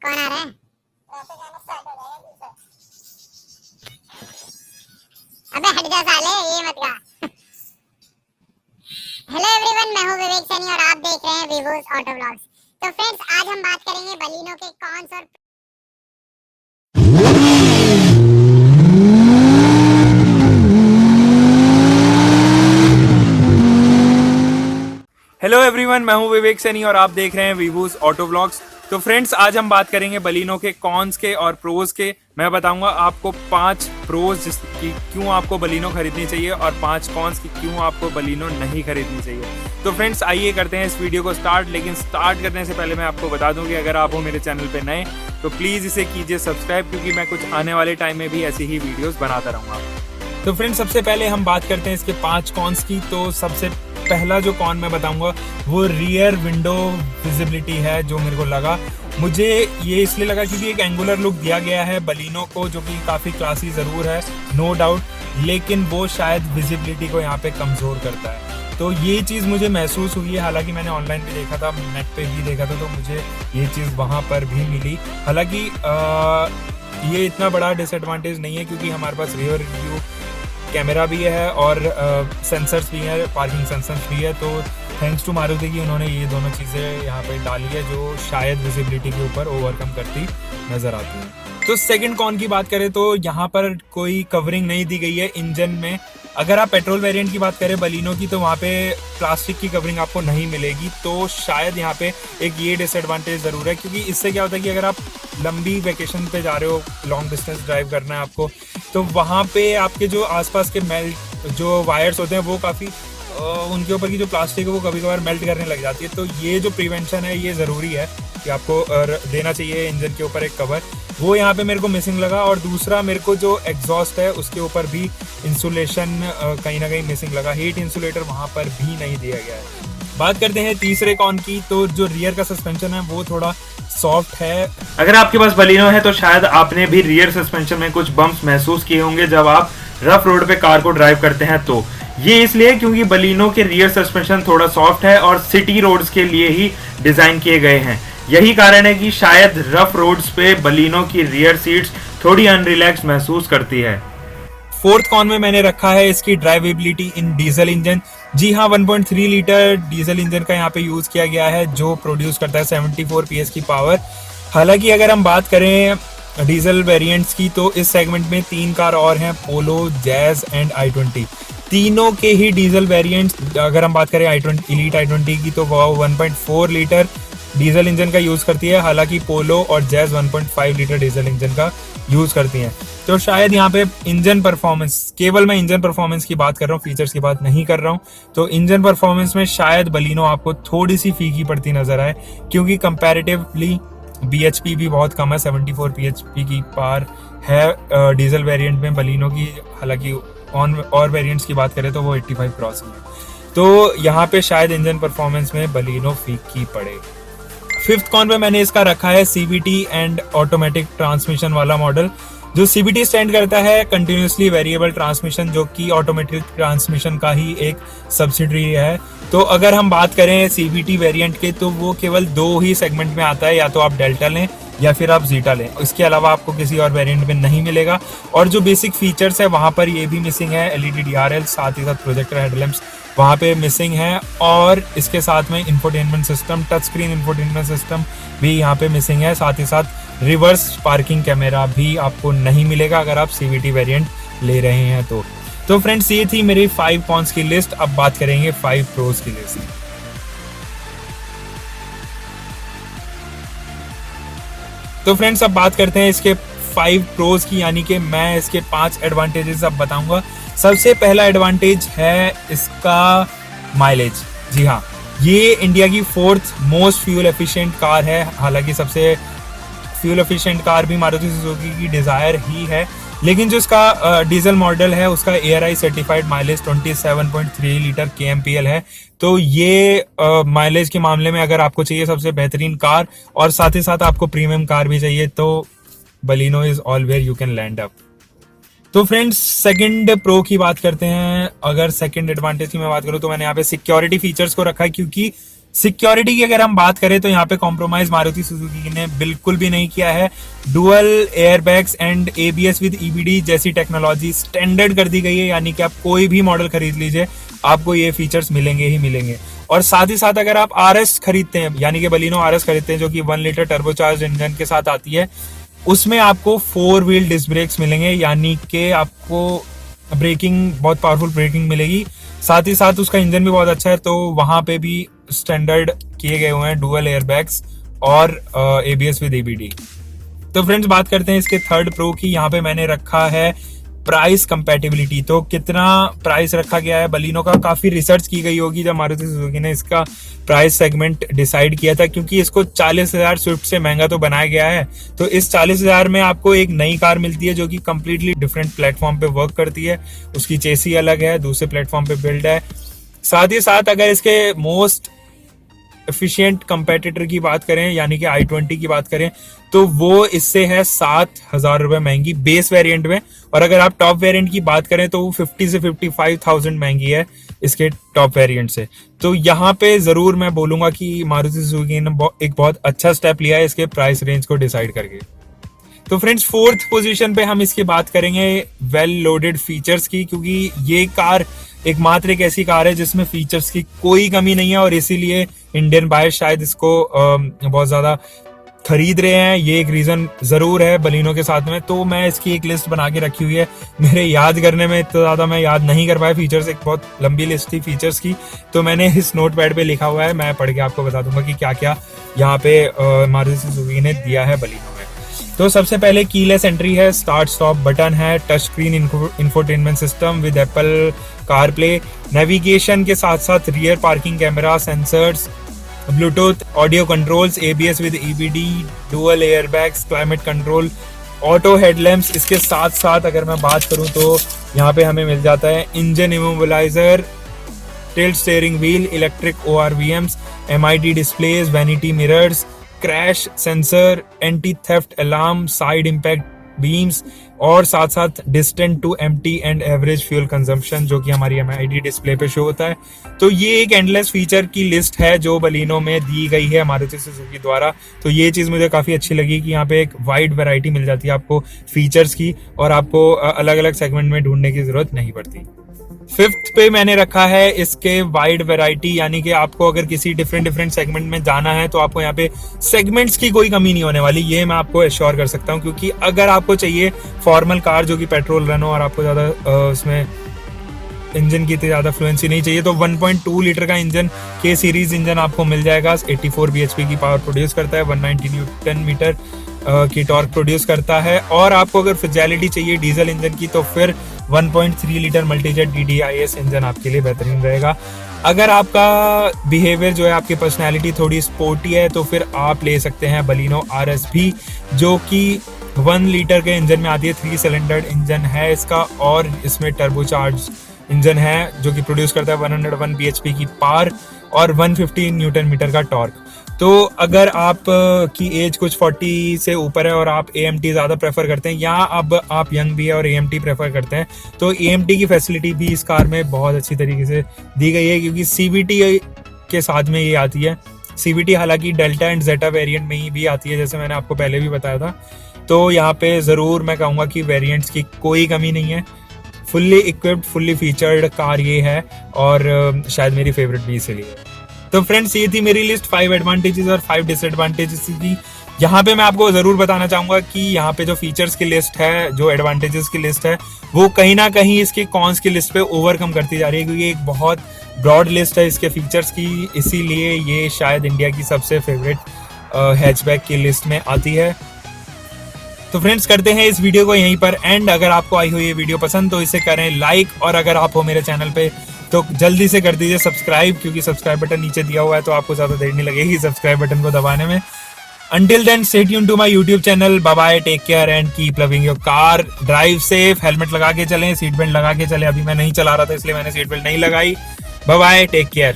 कौन आ रहा है? अबे हट जा साले, ये मत गा। हेलो एवरीवन, मैं हूँ विवेक सैनी और आप देख रहे हैं वीवोस ऑटो व्लॉग्स। तो फ्रेंड्स, आज हम बात करेंगे बलिनो के कॉन्स और हेलो एवरीवन, मैं हूं विवेक सैनी और आप देख रहे हैं वीवोस ऑटो व्लॉग्स। तो फ्रेंड्स, आज हम बात करेंगे बलिनो के कॉन्स के और प्रोज के। मैं बताऊंगा आपको 5 प्रोज जिसकी क्यों आपको बलिनो खरीदनी चाहिए और 5 कॉन्स की क्यों आपको बलिनो नहीं खरीदनी चाहिए। तो फ्रेंड्स, आइए करते हैं इस वीडियो को स्टार्ट। लेकिन स्टार्ट करने से पहले मैं आपको बता दूं कि अगर आप हो मेरे चैनल पे नए तो प्लीज़ इसे कीजिए सब्सक्राइब, क्योंकि मैं कुछ आने वाले टाइम में भी ऐसी ही वीडियोज़ बनाता रहूँगा। तो फ्रेंड्स, सबसे पहले हम बात करते हैं इसके 5 कॉन्स की। तो सबसे पहला जो कॉन मैं बताऊंगा वो रियर विंडो विजिबिलिटी है। जो मेरे को लगा, मुझे ये इसलिए लगा क्योंकि एक एंगुलर लुक दिया गया है बलिनो को, जो कि काफ़ी क्लासी ज़रूर है, नो डाउट, लेकिन वो शायद विजिबिलिटी को यहाँ पे कमज़ोर करता है। तो ये चीज़ मुझे महसूस हुई है। हालांकि मैंने ऑनलाइन भी देखा था, नेट पे भी देखा था, तो मुझे ये चीज़ वहाँ पर भी मिली। हालांकि ये इतना बड़ा डिसएडवांटेज नहीं है, क्योंकि हमारे पास रियर व्यू कैमरा भी है और सेंसर्स भी हैं, पार्किंग सेंसर्स भी है। तो थैंक्स टू मारुति की उन्होंने ये दोनों चीज़ें यहाँ पे डाली है, जो शायद विजिबिलिटी के ऊपर ओवरकम करती नज़र आती है। तो सेकंड कॉन की बात करें तो यहाँ पर कोई कवरिंग नहीं दी गई है इंजन में। अगर आप पेट्रोल वेरिएंट की बात करें बलिनो की, तो वहाँ पे प्लास्टिक की कवरिंग आपको नहीं मिलेगी। तो शायद यहाँ पे एक ये डिसएडवांटेज ज़रूर है, क्योंकि इससे क्या होता है कि अगर आप लंबी वेकेशन पे जा रहे हो, लॉन्ग डिस्टेंस ड्राइव करना है आपको, तो वहाँ पे आपके जो आसपास के मेल्ट जो वायर्स होते हैं वो काफ़ी उनके ऊपर की जो प्लास्टिक है वो कभी कभार मेल्ट करने लग जाती है। तो ये जो प्रिवेंशन है ये ज़रूरी है कि आपको देना चाहिए इंजन के ऊपर एक कवर। वो यहाँ पे मेरे को मिसिंग लगा। और दूसरा, मेरे को जो एग्जॉस्ट है उसके ऊपर भी इंसुलेशन कहीं ना कहीं मिसिंग लगा। हीट इंसुलेटर वहाँ पर भी नहीं दिया गया है। बात करते हैं तीसरे कॉन की। तो जो रियर का सस्पेंशन है वो थोड़ा सॉफ्ट है। अगर आपके पास बलिनो है तो शायद आपने भी रियर सस्पेंशन में कुछ बम्प्स महसूस किए होंगे जब आप रफ रोड पे कार को ड्राइव करते हैं। तो ये इसलिए क्योंकि बलिनो के रियर सस्पेंशन थोड़ा सॉफ्ट है और सिटी रोड्स के लिए ही डिजाइन किए गए हैं। यही कारण है कि शायद रफ रोड्स पे बलिनो की रियर सीट्स थोड़ी अनरिलैक्स महसूस करती है। फोर्थ कॉन में मैंने रखा है इसकी ड्राइवेबिलिटी इन डीजल इंजन। जी हाँ, 1.3 लीटर डीजल इंजन का यहाँ पे यूज किया गया है, जो प्रोड्यूस करता है 74 PS की पावर। हालांकि अगर हम बात करें डीजल वेरिएंट्स की, तो इस सेगमेंट में 3 कार और हैं, पोलो, जैज एंड i20। तीनों के ही डीजल वेरिएंट्स, अगर हम बात करें i20 इलीट i20 की, तो वो 1.4 लीटर डीजल इंजन का यूज करती है। हालांकि पोलो और जैज 1.5 लीटर डीजल इंजन का यूज करती हैं। तो शायद यहाँ पे इंजन परफॉर्मेंस, केवल मैं इंजन परफॉर्मेंस की बात कर रहा हूँ, फीचर्स की बात नहीं कर रहा हूँ, तो इंजन परफॉर्मेंस में शायद बलिनो आपको थोड़ी सी फीकी पड़ती नजर आए, क्योंकि कंपैरेटिवली BHP भी बहुत कम है। 74 BHP की पावर है डीजल वेरिएंट में बलिनो की। हालांकि और वेरिएंट्स की बात करें तो वो 85 क्रॉस है। तो यहाँ पे शायद इंजन परफॉर्मेंस में बलिनो फीकी पड़े। फिफ्थ कॉन पे मैंने इसका रखा है CVT एंड ऑटोमेटिक ट्रांसमिशन वाला मॉडल। जो CVT स्टैंड करता है कंटिन्यूसली वेरिएबल ट्रांसमिशन, जो कि ऑटोमेटिक ट्रांसमिशन का ही एक सब्सिडरी है। तो अगर हम बात करें CVT वेरिएंट के, तो वो केवल 2 ही सेगमेंट में आता है, या तो आप डेल्टा लें या फिर आप जीटा लें। इसके अलावा आपको किसी और वेरिएंट में नहीं मिलेगा। और जो बेसिक फीचर्स है वहाँ पर ये भी मिसिंग है। LED DRL, साथ ही साथ प्रोजेक्टर हेडलैम्प्स वहाँ पे मिसिंग है। और इसके साथ में infotainment system, touch screen infotainment system भी यहाँ पे मिसिंग है। साथ ही साथ रिवर्स पार्किंग कैमरा भी आपको नहीं मिलेगा अगर आप CVT वेरिएंट ले रहे हैं तो फ्रेंड्स, ये थी मेरी 5 कॉन्स की लिस्ट। अब बात करेंगे 5 प्रोज की लिस्ट। तो फ्रेंड्स, अब बात करते हैं इसके 5 प्रोज की, यानी कि मैं इसके 5 एडवांटेजेस अब बताऊंगा। सबसे पहला एडवांटेज है इसका माइलेज। जी हाँ, ये इंडिया की 4th most fuel efficient car है। हालांकि सबसे फ्यूल एफिशिएंट कार भी मारुति सुजुकी की डिजायर ही है, लेकिन जो इसका डीजल मॉडल है उसका ARI certified mileage 27.3 litre KMPL है। तो ये माइलेज के मामले में अगर आपको चाहिए सबसे बेहतरीन कार और साथ ही साथ आपको प्रीमियम कार भी चाहिए, तो Baleno is all where you can land up. तो फ्रेंड्स, सेकंड प्रो की बात करते हैं। अगर सेकंड एडवांटेज की मैं बात करूं तो मैंने यहाँ पे सिक्योरिटी फीचर्स को रखा है, क्योंकि सिक्योरिटी की अगर हम बात करें तो यहाँ पे कॉम्प्रोमाइज मारुति सुजुकी ने बिल्कुल भी नहीं किया है। Dual airbags and ABS with EBD जैसी टेक्नोलॉजी स्टैंडर्ड कर दी गई है, यानी कि आप कोई भी मॉडल खरीद लीजिए आपको ये फीचर्स मिलेंगे ही मिलेंगे। और साथ ही साथ अगर आप आरएस खरीदते हैं, यानी कि बलिनो आरएस खरीदते हैं जो कि 1 लीटर टर्बोचार्ज इंजन के साथ आती है, उसमें आपको 4 व्हील डिस्क ब्रेक्स मिलेंगे, यानी कि आपको ब्रेकिंग, बहुत पावरफुल ब्रेकिंग मिलेगी। साथ ही साथ उसका इंजन भी बहुत अच्छा है, तो वहां पे भी स्टैंडर्ड किए गए हुए हैं डुअल एयरबैग्स और एबीएस विद एबीडी। तो फ्रेंड्स बात करते हैं इसके थर्ड प्रो की। यहाँ पे मैंने रखा है प्राइस कंपैटिबिलिटी। तो कितना प्राइस रखा गया है बलिनो का, काफी रिसर्च की गई होगी जब मारुति सुजुकी ने इसका प्राइस सेगमेंट डिसाइड किया था, क्योंकि इसको 40,000 स्विफ्ट से महंगा तो बनाया गया है। तो इस 40,000 में आपको एक नई कार मिलती है जो कि कंप्लीटली डिफरेंट प्लेटफॉर्म पे वर्क करती है, उसकी चेसी अलग है, दूसरे प्लेटफॉर्म पे बिल्ड है। साथ ही साथ अगर इसके मोस्ट एफिशिएंट कंपेटिटर की बात करें, यानी कि i20 की बात करें, तो वो इससे है 7,000 रुपए महंगी बेस वेरिएंट में। और अगर आप टॉप वेरिएंट की बात करें तो वो 50 से 55,000 महंगी है इसके टॉप वेरिएंट से। तो यहाँ पे जरूर मैं बोलूंगा कि मारुति सुजुकी ने एक बहुत अच्छा स्टेप लिया है इसके प्राइस रेंज को डिसाइड करके। तो फ्रेंड्स फोर्थ पोजीशन पे हम इसकी बात करेंगे वेल लोडेड फीचर्स की, क्योंकि ये कार एकमात्र एक ऐसी कार है जिसमें फीचर्स की कोई कमी नहीं है, और इसीलिए इंडियन बायर्स शायद इसको बहुत ज्यादा खरीद रहे हैं। ये एक रीजन जरूर है बलिनो के साथ में। तो मैं इसकी एक लिस्ट बना के रखी हुई है, मेरे याद करने में इतना ज्यादा मैं याद नहीं कर पाया फीचर्स, एक बहुत लंबी लिस्ट थी फीचर्स की, तो मैंने इस नोट पैड पे लिखा हुआ है, मैं पढ़ के आपको बता दूंगा कि क्या क्या यहाँ पे मारुति सुजुकी ने दिया है बलिनो में। तो सबसे पहले कीलेस एंट्री है, स्टार्ट स्टॉप बटन है, touch screen infotainment system with Apple CarPlay, navigation के साथ साथ rear parking camera sensors, Bluetooth audio controls, ABS with EBD, dual airbags, climate control, auto headlamps. इसके साथ साथ अगर मैं बात करूं तो यहाँ पे हमें मिल जाता है engine immobiliser, tilt steering wheel, electric ORVMs, MID displays, vanity mirrors, crash sensor, anti theft alarm, side impact beams, और साथ साथ distance to empty and average fuel consumption जो कि हमारी एमआईडी डिस्प्ले पे शो होता है। तो ये एक एंडलेस फीचर की लिस्ट है जो बलिनो में दी गई है मारुति सुजुकी द्वारा। तो ये चीज मुझे काफी अच्छी लगी कि यहाँ पे एक वाइड वैरायटी मिल जाती है आपको फीचर्स की, और आपको अलग अलग सेगमेंट में ढूंढने की जरूरत नहीं पड़ती। फिफ्थ पे मैंने रखा है इसके वाइड वैरायटी, यानी कि आपको अगर किसी डिफरेंट सेगमेंट में जाना है तो आपको यहाँ पे सेगमेंट्स की कोई कमी नहीं होने वाली, ये मैं आपको एश्योर कर सकता हूँ। क्योंकि अगर आपको चाहिए फॉर्मल कार जो कि पेट्रोल रन हो और आपको ज्यादा उसमें इंजन की ज्यादा फ्लुएंसी नहीं चाहिए, तो 1.2 लीटर का इंजन के सीरीज इंजन आपको मिल जाएगा। 84 bhp की पावर प्रोड्यूस करता है, 190 न्यूटन मीटर की टॉर्क प्रोड्यूस करता है। और आपको अगर फिजिलिटी चाहिए डीजल इंजन की तो फिर 1.3 लीटर मल्टीजेट DDIS इंजन आपके लिए बेहतरीन रहेगा। अगर आपका बिहेवियर जो है, आपकी पर्सनैलिटी थोड़ी स्पोर्टी है, तो फिर आप ले सकते हैं बलिनो RSV जो कि 1 लीटर के इंजन में आती है। 3 सिलेंडर इंजन है इसका, और इसमें टर्बोचार्ज इंजन है जो कि प्रोड्यूस करता है 101 bhp की पावर और 150 न्यूटन मीटर का टॉर्क। तो अगर आप की एज कुछ 40 से ऊपर है और आप AMT ज़्यादा प्रेफर करते हैं, या अब आप यंग भी है और AMT प्रेफर करते हैं, तो AMT की फैसिलिटी भी इस कार में बहुत अच्छी तरीके से दी गई है, क्योंकि CVT के साथ में ये आती है। CVT हालांकि डेल्टा एंड जेटा वेरिएंट में ही भी आती है, जैसे मैंने आपको पहले भी बताया था। तो यहाँ पे ज़रूर मैं कहूँगा कि वेरिएंट्स की कोई कमी नहीं है, fully equipped fully featured car ये है, और शायद मेरी फेवरेट भी इसीलिए। तो फ्रेंड्स ये थी मेरी लिस्ट 5 एडवांटेजेस और 5 डिसएडवांटेजेस की। यहाँ पे मैं आपको जरूर बताना चाहूंगा कि यहाँ पे जो फीचर्स की लिस्ट है, जो एडवांटेजेस की लिस्ट है, वो कहीं ना कहीं इसके कॉन्स की लिस्ट पे ओवरकम करती जा रही है, क्योंकि एक बहुत ब्रॉड लिस्ट है इसके फीचर्स की, इसीलिए ये शायद इंडिया की सबसे फेवरेट हैचबैक की लिस्ट में आती है। तो फ्रेंड्स करते हैं इस वीडियो को यहीं पर एंड। अगर आपको आई हो ये वीडियो पसंद तो इसे करें लाइक, और अगर आप हो मेरे चैनल पे तो जल्दी से कर दीजिए सब्सक्राइब, क्योंकि सब्सक्राइब बटन नीचे दिया हुआ है, तो आपको ज्यादा देर नहीं लगेगी सब्सक्राइब बटन को दबाने में। Until then, stay tuned to my YouTube channel. Bye bye, take care and keep loving your car. Drive safe, helmet लगा के चलें, सीट बेल्ट लगा के चलें। अभी मैं नहीं चला रहा था इसलिए मैंने सीट बेल्ट नहीं लगाई। Bye bye, take care.